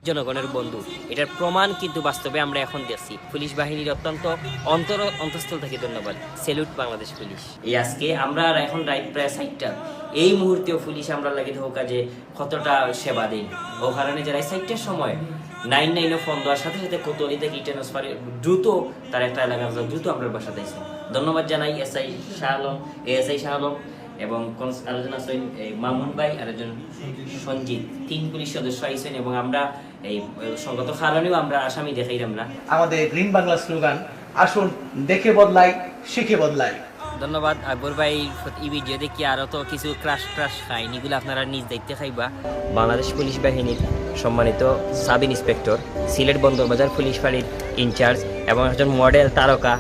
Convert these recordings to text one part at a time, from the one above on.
জনগণের বন্ধু, এটার প্রমাণ কিন্তু বাস্তবে আমরা এখন দেখছি। পুলিশ বাহিনীর অত্যন্ত অন্তঃস্থল থেকে ধন্যবাদ, স্যালুট বাংলাদেশ পুলিশ। এই আজকে আমরা আর এখন রাইট প্রায় 60টা, এই মুহূর্তেও পুলিশ আমরা লাগে হোক কাজে কতটা সেবা দেয়। ও কারণে যারা 60টার সময় 99 ফোন দেওয়ার সাথে সাথে কোতোয়ালি থেকে ট্রান্সফারে দ্রুত তার একটা এলাকার দ্রুত আমরা বাসা দিয়েছে। ধন্যবাদ জানাই এসআই শাহ আলম এবং আলোচনা আছেন মামুন ভাই আর একজন সঞ্জিত, 3 পুলিশ সদস্য আইছেন এবং আমরা এই সঙ্গত কারণেও আমরা আসামি দেখাইলাম না। আমাদের গ্রিন বাংলা স্লোগান, আসুন দেখে বদলাই, শিখে বদলাই। ধন্যবাদ আকবর ভাই। এই ভিডিও দেখি আরো তো কিছু ক্রাশ খাইন, এগুলো আপনারা নিজ দায়িত্বে খাইবা। বাংলাদেশ পুলিশ বাহিনীর সম্মানিত sub inspector, Sylhet Bandarbazar police ফাঁড়ির ইনচার্জ এবং একজন মডেল তারকা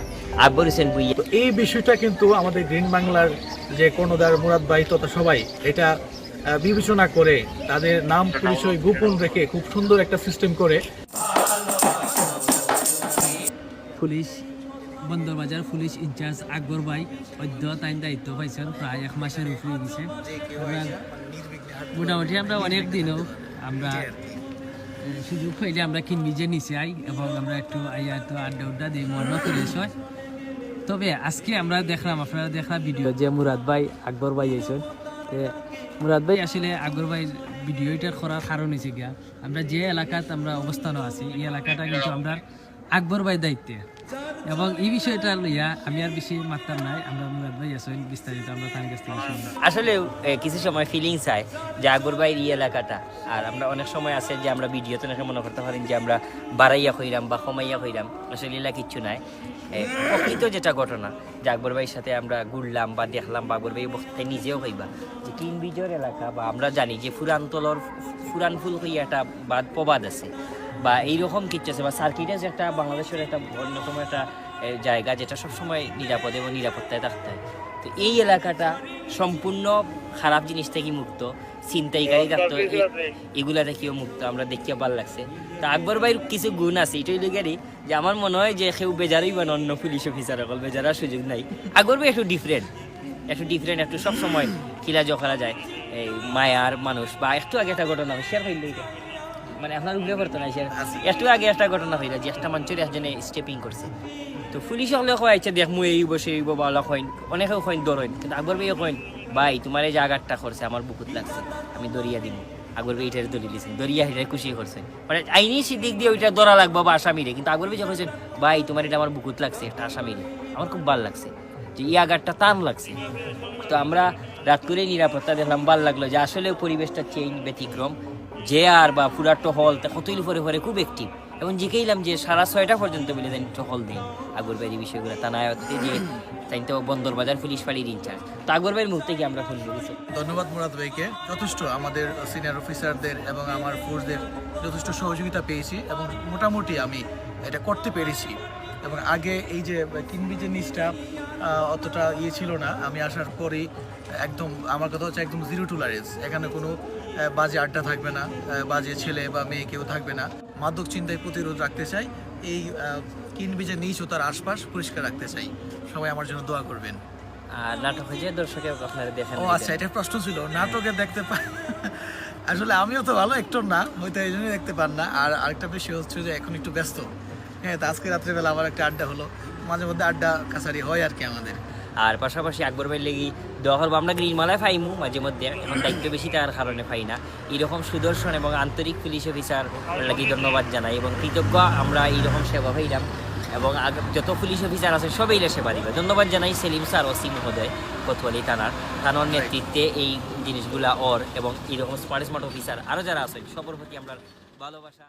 আকবর হোসেন ভুঁইয়া। এই বিষয়টা কিন্তু আমাদের গ্রিন বাংলার যে কর্ণধার মুরাদ ভাই তথা সবাই এটা বিবেচনা করে তাদের নাম পরিচয় গোপন রেখে খুব সুন্দর একটা সিস্টেম করে পুলিশ বন্দরবাজার পুলিশ ইনচার্জ আকবর ভাই অধ্যয়ন দায়িত্ব পাইছেন প্রায় 1 মাসের উপরে গেছে। মোটামুটি আমরা অনেক দিনও আমরা সুযোগ পাইলে আমরা নিজে নিচে আই এবং আমরা একটু আইয়া তো আড্ডা দিই, মন ফ্রেশ হয়। তবে আজকে আমরা দেখলাম, আপনারা দেখলাম ভিডিও যে মুরাদ ভাই আকবর ভাই আইছেন। মুরাদ ভাই আসলে আকবর ভাই ভিডিওটা করার কারণ হয়েছে গিয়া আমরা যে এলাকাত আমরা অবস্থান আছি এই এলাকাটা কিন্তু আমরা আকবর ভাই দায়িত্বে, এবং এই বিষয়টা লইয়া আমি আর বেশি মাত্রার নাই। আমরা মুরাদ ভাই আসেন বিস্তারিত আমরা তার কাছ থেকে শুনবো। আসলে কিছু সময় ফিলিংস হয় যে আকবর ভাইয়ের এই এলাকাটা, আর আমরা অনেক সময় আছে যে আমরা ভিডিওতে অনেক মনে করতে পারেন যে আমরা বাড়াইয়া হইলাম বা কমাইয়া হইলাম, আসলে এলা কিচ্ছু নাই। প্রকৃত যেটা ঘটনা যে আকবর ভাইয়ের সাথে আমরা ঘুরলাম বা দেখলাম বা আকবর ভাই বক্তায় নিজেও হইবা যে তিন বিজয়ের এলাকা, বা আমরা জানি যে ফুরান ফুল হইয়া একটা প্রবাদ আছে বা এইরকম কিছু আছে, বা সার্কিটাস একটা বাংলাদেশের একটা অন্যতম একটা জায়গা যেটা সবসময় নিরাপদে এবং নিরাপত্তায় থাকতে হয়। তো এই এলাকাটা সম্পূর্ণ খারাপ জিনিস থেকে মুক্ত, ছিনতাইকারী থাকতো এগুলা থেকেও মুক্ত, আমরা দেখিয়ে ভালো লাগছে। তো আকবর ভাইয়ের কিছু গুণ আছে, এটাই লেগেরই যে আমার মনে হয় যে কেউ বেজারই বা অন্য পুলিশ অফিসার সকল বেজারার সুযোগ নাই। আকবর ভাই একটু ডিফারেন্ট একটু সবসময় খিলা জখা যায় এই মায়ার মানুষ। বা একটু আগে একটা ঘটনা শেয়ার হইল, মানে আপনার উল্লেখ করতো না, একটু আগে একটা ঘটনা হইল যে একটা মানুষের একজনে স্টেপিং করছে। তো পুলিশ হলে কয়েছে দেখ মুই এই বসে এই বাবা কইন, অনেকেও কইন দৌড়ইন, কিন্তু আকবর ভাইও কইন ভাই তোমার এই জায়গাটা করছে আমার বুকুত লাগছে, আমি দরিয়া দিব। আকবর ভাই এটার দড়ি দিয়েছেন, দরিয়া হেঁটে খুশি করছে, মানে আইনি দিক দিয়ে ওইটা দৌড়া লাগবো বা আসামিরে, কিন্তু আকবর ভাই যখন ভাই তোমার এটা আমার বুকুত লাগছে একটা আসামিরে, আমার খুব ভালো লাগছে যে এই আগারটা টান লাগছে। তো আমরা রাত করে নিরাপত্তা দেখলাম, ভালো লাগলো যে আসলে পরিবেশটা চেঞ্জ, ব্যতিক্রম। যে আর বা পুরা টহল কতইল পরে খুব অ্যাক্টিভ, এবং জিকেইলাম যে 6:30 পর্যন্ত মিলে দেন টহল দেন আকবর ভাইয়ের বিষয়গুলো তানায়তে যে তাই তো বন্দরবাজার পুলিশ ফাঁড়ির ইনচার্জ। তো আকবর ভাইয়ের মুখ থেকে আমরা শুনবো কিছু। ধন্যবাদ মুরাদ ভাইকে, যথেষ্ট আমাদের সিনিয়র অফিসারদের এবং আমার ফোর্সদের যথেষ্ট সহযোগিতা পেয়েছি এবং মোটামুটি আমি এটা করতে পেরেছি। এবং আগে এই যে কিনবি নিচটা অতটা ছিল না, আমি আসার পরেই একদম আমার কথা হচ্ছে একদম জিরো টলারেন্স, এখানে কোনো বাজে আড্ডা থাকবে না, বাজে ছেলে বা মেয়ে কেউ থাকবে না। মাদক চিন্তায় প্রতিরোধ রাখতে চাই, এই কিনবিজের নিচ ও তার আশপাশ পরিষ্কার রাখতে চাই। সবাই আমার জন্য দোয়া করবেন। আর নাটক হয়েছে দর্শকের আপনারা দেখেন। ও আচ্ছা, এটা প্রশ্ন ছিল, নাটকে দেখতে পাই আসলে আমিও তো ভালো অ্যাক্টর না, হয়তো এই জন্যই দেখতে পান না। আর আরেকটা বিষয় হচ্ছে যে এখন একটু ব্যস্ত, হ্যাঁ, তো আজকে রাত্রেবেলা আবার একটা আড্ডা হলো, মাঝে মধ্যে আড্ডা কাছারি হয় আর কি আমাদের। আর পাশাপাশি আকবর ভাই লেগে দখল আমরা গ্রিনমালায় পাইমু মাঝে মধ্যে, এখন দায়িত্ব বেশি তার কারণে পাই না। এইরকম সুদর্শন এবং আন্তরিক পুলিশ অফিসার লাগি ধন্যবাদ জানাই এবং কৃতজ্ঞ আমরা এইরকম সেবা পাইলাম, এবং যত পুলিশ অফিসার আছে সবাই সেবা দিবে। ধন্যবাদ জানাই সেলিম স্যার ওসি মহোদয় কোতোয়ালি থানার নেতৃত্বে এই জিনিসগুলা এবং এইরকম স্মার্ট অফিসার আরও যারা আছেন সবার প্রতি আমরা ভালোবাসা।